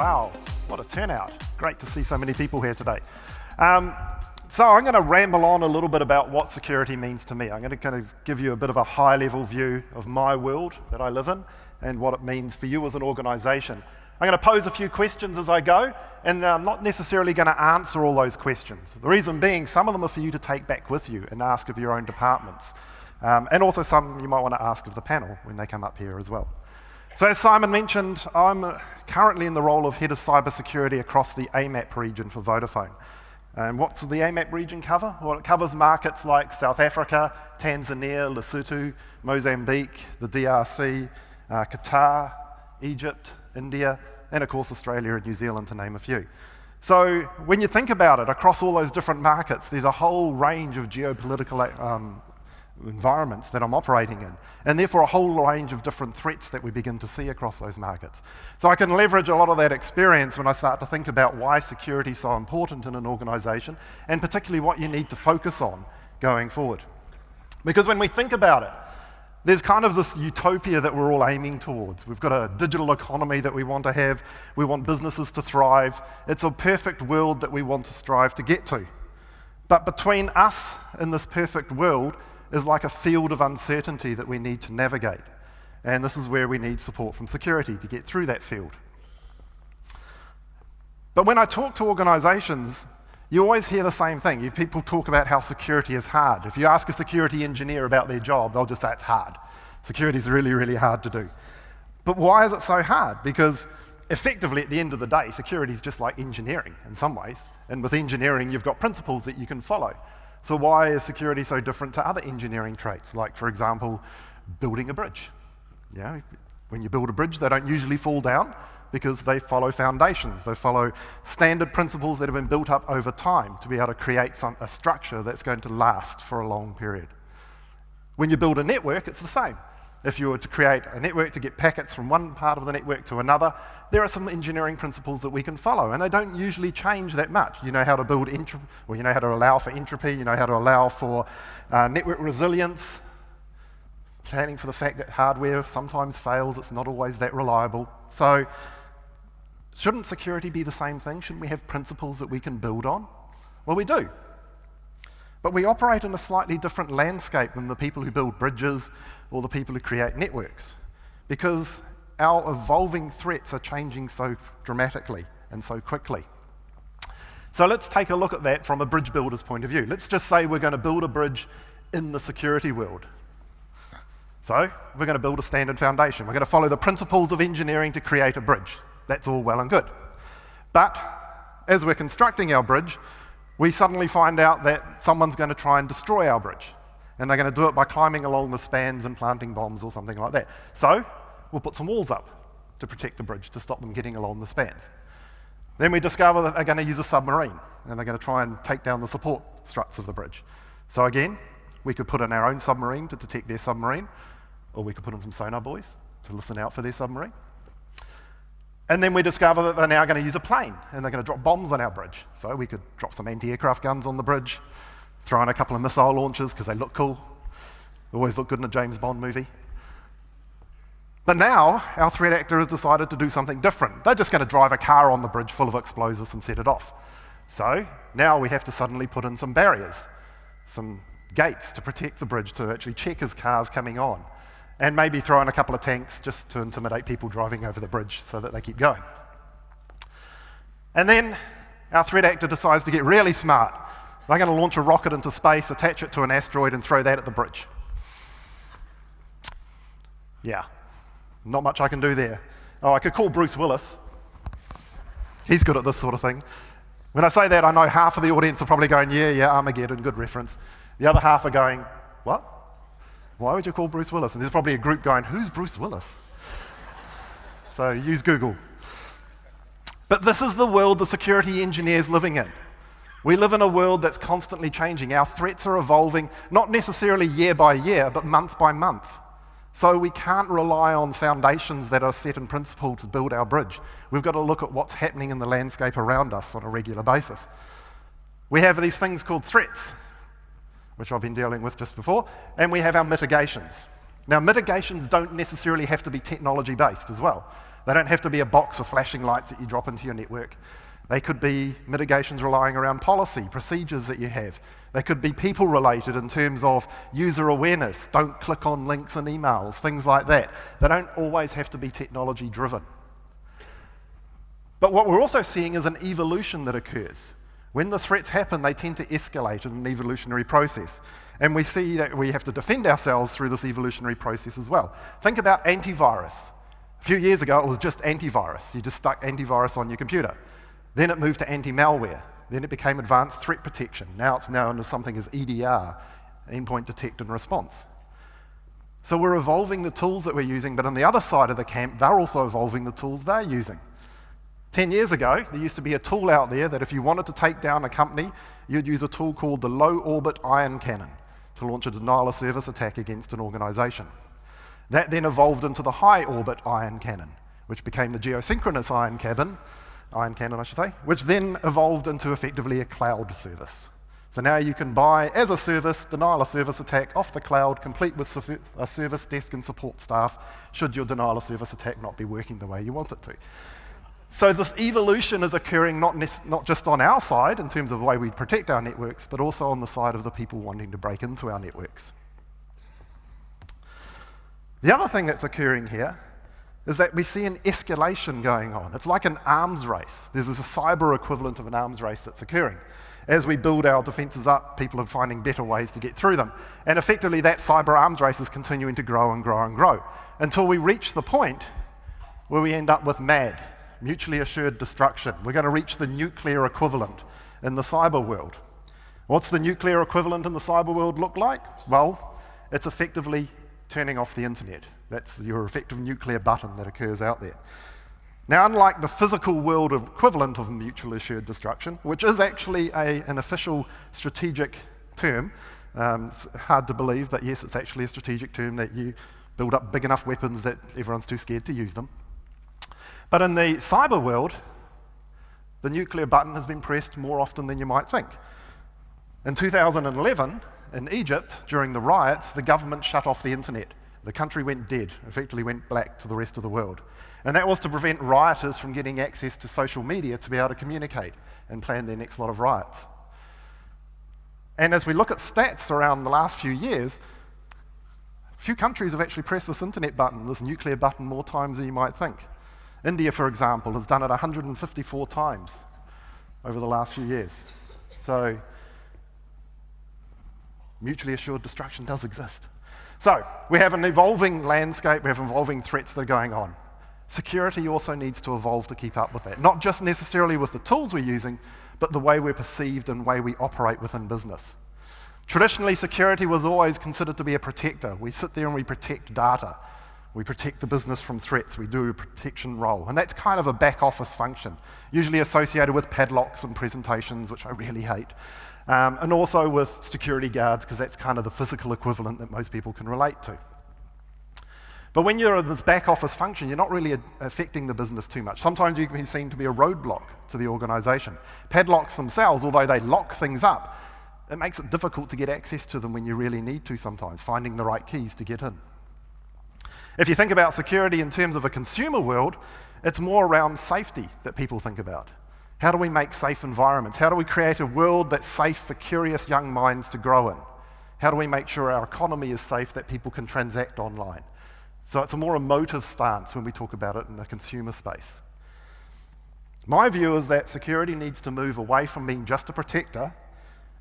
Wow, what a turnout. Great to see so many people here today. So I'm going to ramble on a little bit about what security means to me. I'm going to kind of give you a bit of a high-level view of my world that I live in and what it means for you as an organization. I'm going to pose a few questions as I go, and I'm not necessarily going to answer all those questions. The reason being, some of them are for you to take back with you and ask of your own departments. And also some you might want to ask of the panel when they come up here as well. So as Simon mentioned, I'm currently in the role of Head of Cybersecurity across the AMAP region for Vodafone. And what's the AMAP region cover? Well, it covers markets like South Africa, Tanzania, Lesotho, Mozambique, the DRC, Qatar, Egypt, India, and of course Australia and New Zealand, to name a few. So when you think about it, across all those different markets, there's a whole range of geopolitical environments that I'm operating in, and therefore a whole range of different threats that we begin to see across those markets. So I can leverage a lot of that experience when I start to think about why security is so important in an organization, and particularly what you need to focus on going forward. Because when we think about it, there's kind of this utopia that we're all aiming towards. We've got a digital economy that we want to have, we want businesses to thrive, it's a perfect world that we want to strive to get to. But between us and this perfect world is like a field of uncertainty that we need to navigate. And this is where we need support from security to get through that field. But when I talk to organizations, you always hear the same thing. People talk about how security is hard. If you ask a security engineer about their job, they'll just say it's hard. Security is really, really hard to do. But why is it so hard? Because effectively, at the end of the day, security is just like engineering in some ways. And with engineering, you've got principles that you can follow. So why is security so different to other engineering traits? Like, for example, building a bridge. You know, when you build a bridge, they don't usually fall down because they follow foundations. They follow standard principles that have been built up over time to be able to create a structure that's going to last for a long period. When you build a network, it's the same. If you were to create a network to get packets from one part of the network to another, there are some engineering principles that we can follow, and they don't usually change that much. You know how to build entropy, or you know how to allow for entropy, you know how to allow for network resilience, planning for the fact that hardware sometimes fails, it's not always that reliable. So, shouldn't security be the same thing? Shouldn't we have principles that we can build on? Well, we do. But we operate in a slightly different landscape than the people who build bridges or the people who create networks, because our evolving threats are changing so dramatically and so quickly. So let's take a look at that from a bridge builder's point of view. Let's just say we're going to build a bridge in the security world. So we're going to build a standard foundation. We're going to follow the principles of engineering to create a bridge. That's all well and good. But as we're constructing our bridge, we suddenly find out that someone's going to try and destroy our bridge. And they're going to do it by climbing along the spans and planting bombs or something like that. So we'll put some walls up to protect the bridge, to stop them getting along the spans. Then we discover that they're going to use a submarine, and they're going to try and take down the support struts of the bridge. So again, we could put in our own submarine to detect their submarine, or we could put in some sonar buoys to listen out for their submarine. And then we discover that they're now going to use a plane, and they're going to drop bombs on our bridge. So we could drop some anti-aircraft guns on the bridge, throw in a couple of missile launchers because they look cool. They always look good in a James Bond movie. But now, our threat actor has decided to do something different. They're just going to drive a car on the bridge full of explosives and set it off. So now we have to suddenly put in some barriers, some gates to protect the bridge, to actually check as cars coming on. And maybe throw in a couple of tanks just to intimidate people driving over the bridge so that they keep going. And then our threat actor decides to get really smart. They're going to launch a rocket into space, attach it to an asteroid, and throw that at the bridge. Yeah, not much I can do there. Oh, I could call Bruce Willis. He's good at this sort of thing. When I say that, I know half of the audience are probably going, yeah, Armageddon, good reference. The other half are going, what? Why would you call Bruce Willis? And there's probably a group going, who's Bruce Willis? So use Google. But this is the world the security engineer is living in. We live in a world that's constantly changing. Our threats are evolving, not necessarily year by year, but month by month. So we can't rely on foundations that are set in principle to build our bridge. We've got to look at what's happening in the landscape around us on a regular basis. We have these things called threats, which I've been dealing with just before, and we have our mitigations. Now, mitigations don't necessarily have to be technology-based as well. They don't have to be a box with flashing lights that you drop into your network. They could be mitigations relying around policy, procedures that you have. They could be people-related in terms of user awareness, don't click on links and emails, things like that. They don't always have to be technology-driven. But what we're also seeing is an evolution that occurs. When the threats happen, they tend to escalate in an evolutionary process. And we see that we have to defend ourselves through this evolutionary process as well. Think about antivirus. A few years ago, it was just antivirus. You just stuck antivirus on your computer. Then it moved to anti-malware. Then it became advanced threat protection. Now it's known as something as EDR, endpoint detect and response. So we're evolving the tools that we're using, but on the other side of the camp, they're also evolving the tools they're using. 10 years ago, there used to be a tool out there that if you wanted to take down a company, you'd use a tool called the low-orbit ion cannon to launch a denial-of-service attack against an organization. That then evolved into the high-orbit ion cannon, which became the geosynchronous ion cannon, which then evolved into effectively a cloud service. So now you can buy, as a service, denial-of-service attack off the cloud, complete with a service desk and support staff, should your denial-of-service attack not be working the way you want it to. So this evolution is occurring not just on our side, in terms of the way we protect our networks, but also on the side of the people wanting to break into our networks. The other thing that's occurring here is that we see an escalation going on. It's like an arms race. There's a cyber equivalent of an arms race that's occurring. As we build our defences up, people are finding better ways to get through them. And effectively, that cyber arms race is continuing to grow and grow and grow, until we reach the point where we end up with MAD, mutually assured destruction. We're going to reach the nuclear equivalent in the cyber world. What's the nuclear equivalent in the cyber world look like? Well, it's effectively turning off the internet. That's your effective nuclear button that occurs out there. Now, unlike the physical world equivalent of mutually assured destruction, which is actually an official strategic term, it's hard to believe, but yes, it's actually a strategic term that you build up big enough weapons that everyone's too scared to use them. But in the cyber world, the nuclear button has been pressed more often than you might think. In 2011, in Egypt, during the riots, the government shut off the internet. The country went dead, effectively went black to the rest of the world. And that was to prevent rioters from getting access to social media to be able to communicate and plan their next lot of riots. And as we look at stats around the last few years, a few countries have actually pressed this internet button, this nuclear button, more times than you might think. India, for example, has done it 154 times over the last few years. So, mutually assured destruction does exist. So, we have an evolving landscape, we have evolving threats that are going on. Security also needs to evolve to keep up with that, not just necessarily with the tools we're using, but the way we're perceived and the way we operate within business. Traditionally, security was always considered to be a protector. We sit there and we protect data. We protect the business from threats. We do a protection role. And that's kind of a back office function, usually associated with padlocks and presentations, which I really hate. And also with security guards, because that's kind of the physical equivalent that most people can relate to. But when you're in this back office function, you're not really affecting the business too much. Sometimes you can be seen to be a roadblock to the organization. Padlocks themselves, although they lock things up, it makes it difficult to get access to them when you really need to sometimes, finding the right keys to get in. If you think about security in terms of a consumer world, it's more around safety that people think about. How do we make safe environments? How do we create a world that's safe for curious young minds to grow in? How do we make sure our economy is safe that people can transact online? So it's a more emotive stance when we talk about it in a consumer space. My view is that security needs to move away from being just a protector,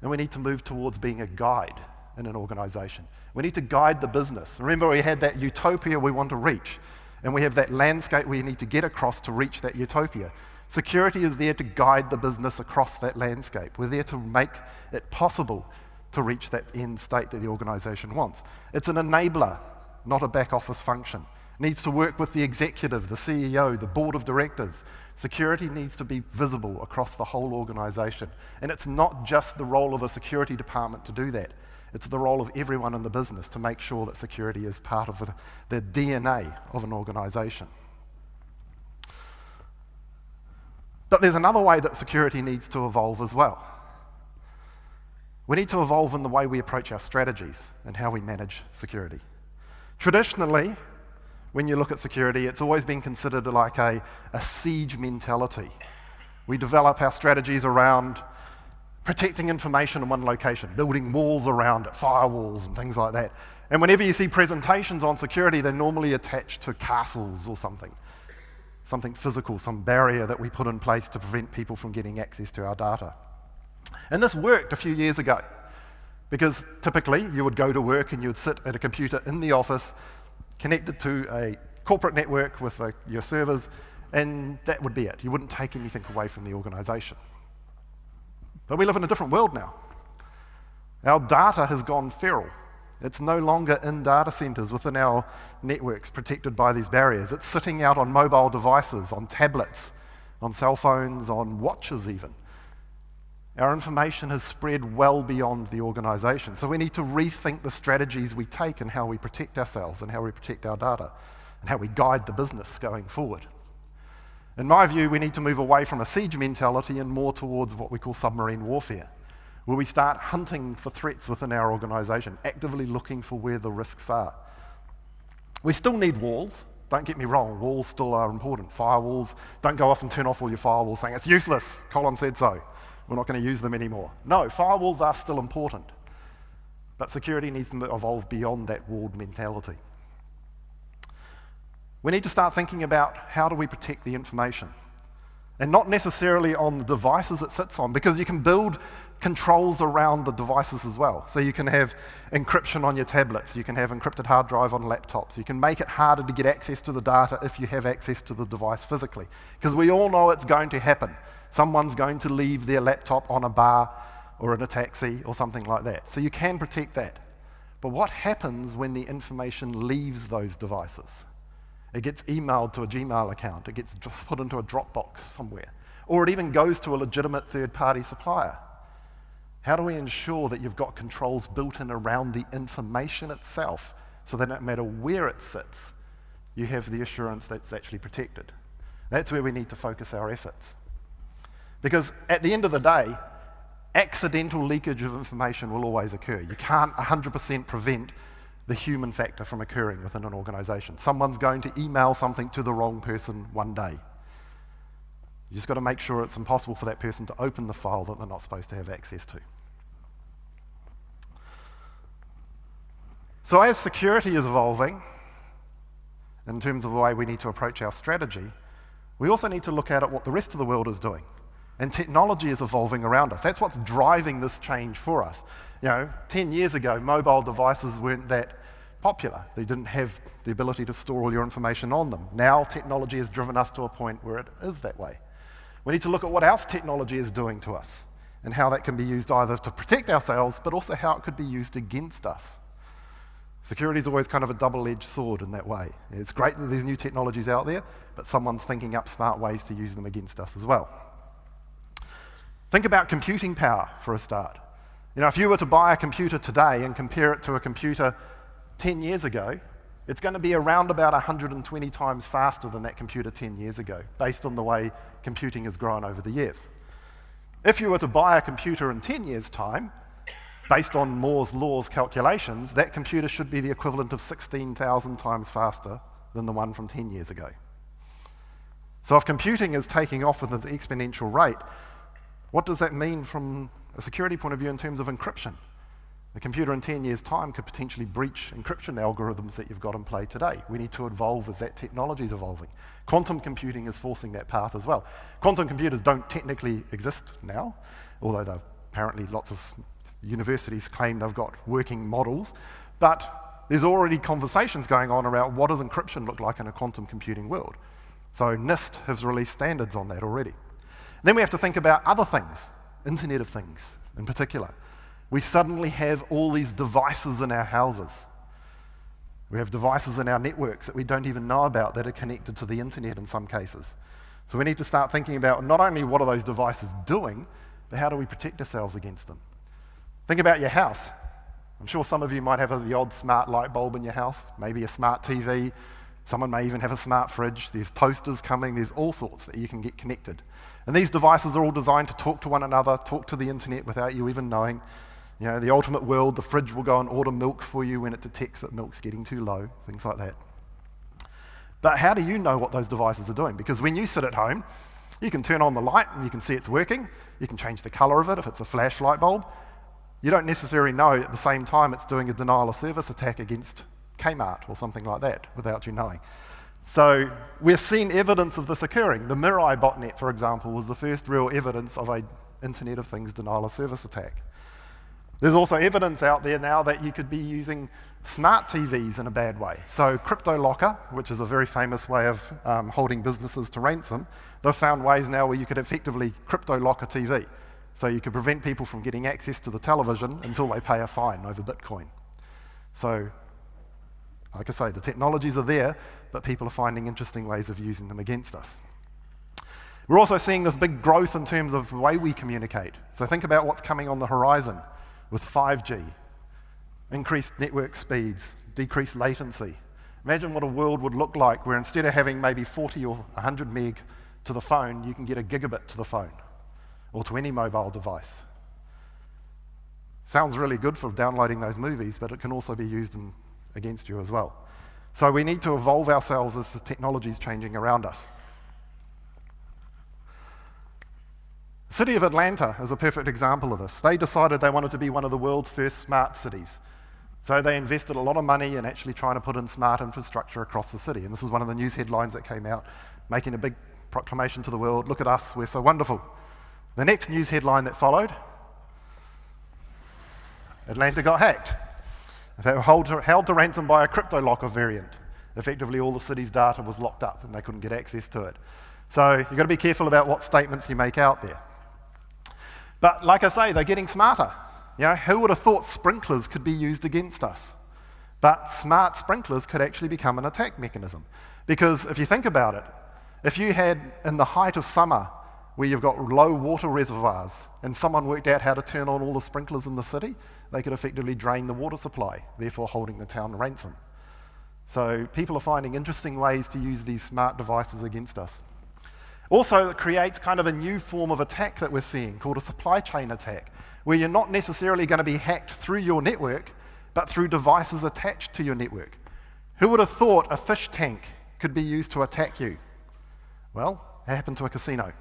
and we need to move towards being a guide in an organization. We need to guide the business. Remember, we had that utopia we want to reach, and we have that landscape we need to get across to reach that utopia. Security is there to guide the business across that landscape. We're there to make it possible to reach that end state that the organization wants. It's an enabler, not a back office function. It needs to work with the executive, the CEO, the board of directors. Security needs to be visible across the whole organization. And it's not just the role of a security department to do that. It's the role of everyone in the business to make sure that security is part of the DNA of an organization. But there's another way that security needs to evolve as well. We need to evolve in the way we approach our strategies and how we manage security. Traditionally, when you look at security, it's always been considered like a siege mentality. We develop our strategies around protecting information in one location, building walls around it, firewalls and things like that. And whenever you see presentations on security, they're normally attached to castles or something physical, some barrier that we put in place to prevent people from getting access to our data. And this worked a few years ago, because typically you would go to work and you would sit at a computer in the office, connected to a corporate network with your servers, and that would be it. You wouldn't take anything away from the organization. But we live in a different world now. Our data has gone feral. It's no longer in data centers within our networks protected by these barriers. It's sitting out on mobile devices, on tablets, on cell phones, on watches even. Our information has spread well beyond the organization. So we need to rethink the strategies we take and how we protect ourselves and how we protect our data and how we guide the business going forward. In my view, we need to move away from a siege mentality and more towards what we call submarine warfare, where we start hunting for threats within our organization, actively looking for where the risks are. We still need walls. Don't get me wrong, walls still are important. Firewalls, don't go off and turn off all your firewalls saying, it's useless, Colin said so. We're not going to use them anymore. No, firewalls are still important. But security needs to evolve beyond that walled mentality. We need to start thinking about how do we protect the information. And not necessarily on the devices it sits on, because you can build controls around the devices as well. So you can have encryption on your tablets, you can have encrypted hard drive on laptops, you can make it harder to get access to the data if you have access to the device physically. Because we all know it's going to happen. Someone's going to leave their laptop on a bar or in a taxi or something like that. So you can protect that. But what happens when the information leaves those devices? It gets emailed to a Gmail account, it gets just put into a Dropbox somewhere, or it even goes to a legitimate third-party supplier. How do we ensure that you've got controls built in around the information itself so that no matter where it sits, you have the assurance that it's actually protected? That's where we need to focus our efforts. Because at the end of the day, accidental leakage of information will always occur. You can't 100% prevent the human factor from occurring within an organization. Someone's going to email something to the wrong person one day. You just got to make sure it's impossible for that person to open the file that they're not supposed to have access to. So as security is evolving, in terms of the way we need to approach our strategy, we also need to look at what the rest of the world is doing. And technology is evolving around us. That's what's driving this change for us. 10 years ago, mobile devices weren't that popular. They didn't have the ability to store all your information on them. Now technology has driven us to a point where it is that way. We need to look at what else technology is doing to us and how that can be used either to protect ourselves, but also how it could be used against us. Security is always kind of a double-edged sword in that way. It's great that there's new technologies out there, but someone's thinking up smart ways to use them against us as well. Think about computing power for a start. If you were to buy a computer today and compare it to a computer 10 years ago, it's going to be around about 120 times faster than that computer 10 years ago, based on the way computing has grown over the years. If you were to buy a computer in 10 years' time, based on Moore's law's calculations, that computer should be the equivalent of 16,000 times faster than the one from 10 years ago. So if computing is taking off with an exponential rate, what does that mean from a security point of view in terms of encryption? A computer in 10 years' time could potentially breach encryption algorithms that you've got in play today. We need to evolve as that technology is evolving. Quantum computing is forcing that path as well. Quantum computers don't technically exist now, although apparently lots of universities claim they've got working models, but there's already conversations going on around what does encryption look like in a quantum computing world. So NIST has released standards on that already. Then we have to think about other things, Internet of Things in particular. We suddenly have all these devices in our houses. We have devices in our networks that we don't even know about that are connected to the internet in some cases. So we need to start thinking about not only what are those devices doing, but how do we protect ourselves against them? Think about your house. I'm sure some of you might have the odd smart light bulb in your house, maybe a smart TV. Someone may even have a smart fridge. There's toasters coming. There's all sorts that you can get connected. And these devices are all designed to talk to one another, talk to the internet without you even knowing. The ultimate world, the fridge will go and order milk for you when it detects that milk's getting too low, things like that. But how do you know what those devices are doing? Because when you sit at home, you can turn on the light and you can see it's working. You can change the color of it if it's a flash light bulb. You don't necessarily know at the same time it's doing a denial of service attack against Kmart or something like that without you knowing. So we're seeing evidence of this occurring. The Mirai botnet, for example, was the first real evidence of an Internet of Things denial of service attack. There's also evidence out there now that you could be using smart TVs in a bad way. So CryptoLocker, which is a very famous way of holding businesses to ransom, they've found ways now where you could effectively crypto-lock a TV. So you could prevent people from getting access to the television until they pay a fine over Bitcoin. So, like I say, the technologies are there, but people are finding interesting ways of using them against us. We're also seeing this big growth in terms of the way we communicate. So think about what's coming on the horizon with 5G, increased network speeds, decreased latency. Imagine what a world would look like where instead of having maybe 40 or 100 meg to the phone, you can get a gigabit to the phone or to any mobile device. Sounds really good for downloading those movies, but it can also be used against you as well. So we need to evolve ourselves as the technology is changing around us. The city of Atlanta is a perfect example of this. They decided they wanted to be one of the world's first smart cities. So they invested a lot of money in actually trying to put in smart infrastructure across the city. And this is one of the news headlines that came out, making a big proclamation to the world, look at us, we're so wonderful. The next news headline that followed, Atlanta got hacked. They were held to ransom by a CryptoLocker variant. Effectively, all the city's data was locked up and they couldn't get access to it. So you've got to be careful about what statements you make out there. But like I say, they're getting smarter. You know, who would have thought sprinklers could be used against us? But smart sprinklers could actually become an attack mechanism. Because if you think about it, if you had, in the height of summer, where you've got low water reservoirs, and someone worked out how to turn on all the sprinklers in the city, they could effectively drain the water supply, therefore holding the town ransom. So people are finding interesting ways to use these smart devices against us. Also, it creates kind of a new form of attack that we're seeing called a supply chain attack, where you're not necessarily going to be hacked through your network, but through devices attached to your network. Who would have thought a fish tank could be used to attack you? Well, it happened to a casino.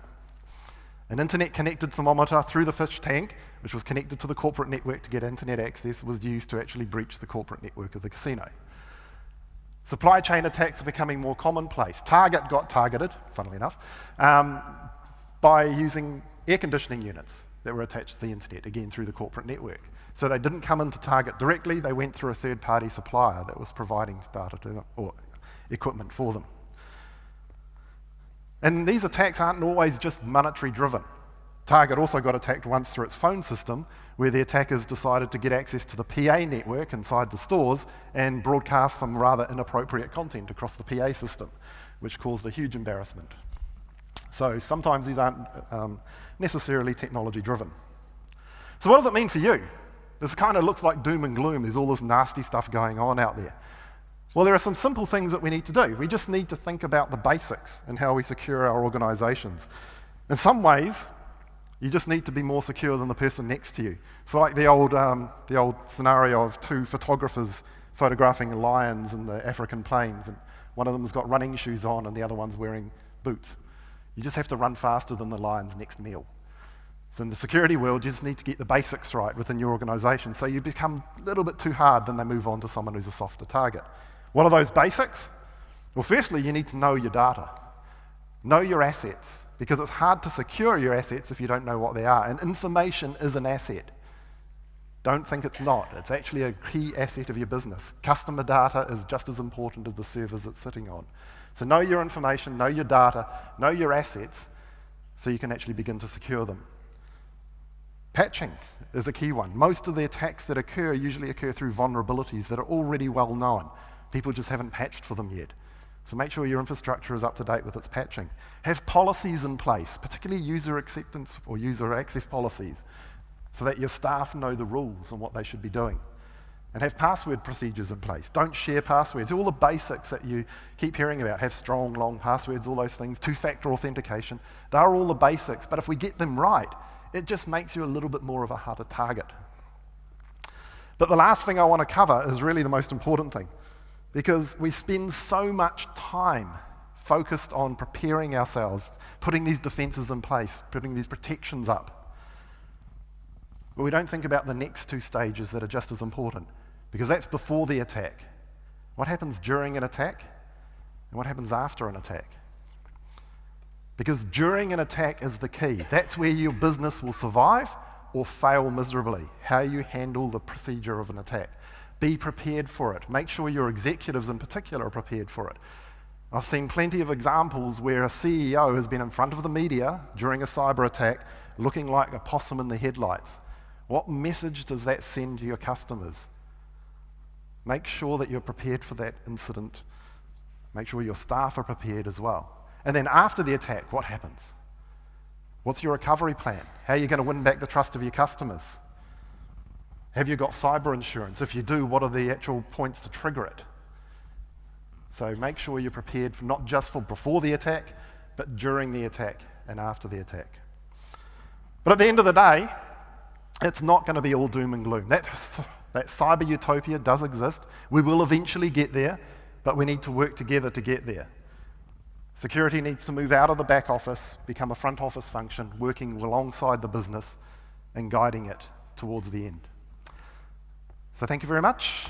An internet-connected thermometer through the fish tank, which was connected to the corporate network to get internet access, was used to actually breach the corporate network of the casino. Supply chain attacks are becoming more commonplace. Target got targeted, funnily enough, by using air conditioning units that were attached to the internet, again through the corporate network. So they didn't come into Target directly, they went through a third-party supplier that was providing data to them, or equipment for them. And these attacks aren't always just monetary driven. Target also got attacked once through its phone system, where the attackers decided to get access to the PA network inside the stores and broadcast some rather inappropriate content across the PA system, which caused a huge embarrassment. So sometimes these aren't necessarily technology driven. So what does it mean for you? This kind of looks like doom and gloom. There's all this nasty stuff going on out there. Well, there are some simple things that we need to do. We just need to think about the basics and how we secure our organizations. In some ways, you just need to be more secure than the person next to you. It's like the old scenario of two photographers photographing lions in the African plains, and one of them's got running shoes on and the other one's wearing boots. You just have to run faster than the lion's next meal. So in the security world, you just need to get the basics right within your organization, so you become a little bit too hard, then they move on to someone who's a softer target. What are those basics? Well, firstly, you need to know your data. Know your assets, because it's hard to secure your assets if you don't know what they are. And information is an asset. Don't think it's not. It's actually a key asset of your business. Customer data is just as important as the servers it's sitting on. So know your information, know your data, know your assets, so you can actually begin to secure them. Patching is a key one. Most of the attacks that occur usually occur through vulnerabilities that are already well known. People just haven't patched for them yet. So make sure your infrastructure is up to date with its patching. Have policies in place, particularly user acceptance or user access policies, so that your staff know the rules and what they should be doing. And have password procedures in place. Don't share passwords. All the basics that you keep hearing about. Have strong, long passwords, all those things. Two-factor authentication. They're all the basics, but if we get them right, it just makes you a little bit more of a harder target. But the last thing I want to cover is really the most important thing. Because we spend so much time focused on preparing ourselves, putting these defenses in place, putting these protections up. But we don't think about the next two stages that are just as important, because that's before the attack. What happens during an attack, and what happens after an attack? Because during an attack is the key. That's where your business will survive or fail miserably, how you handle the procedure of an attack. Be prepared for it. Make sure your executives in particular are prepared for it. I've seen plenty of examples where a CEO has been in front of the media during a cyber attack looking like a possum in the headlights. What message does that send to your customers? Make sure that you're prepared for that incident. Make sure your staff are prepared as well. And then after the attack, what happens? What's your recovery plan? How are you going to win back the trust of your customers? Have you got cyber insurance? If you do, what are the actual points to trigger it? So make sure you're prepared for not just for before the attack, but during the attack and after the attack. But at the end of the day, it's not going to be all doom and gloom. That cyber utopia does exist. We will eventually get there, but we need to work together to get there. Security needs to move out of the back office, become a front office function, working alongside the business and guiding it towards the end. So thank you very much.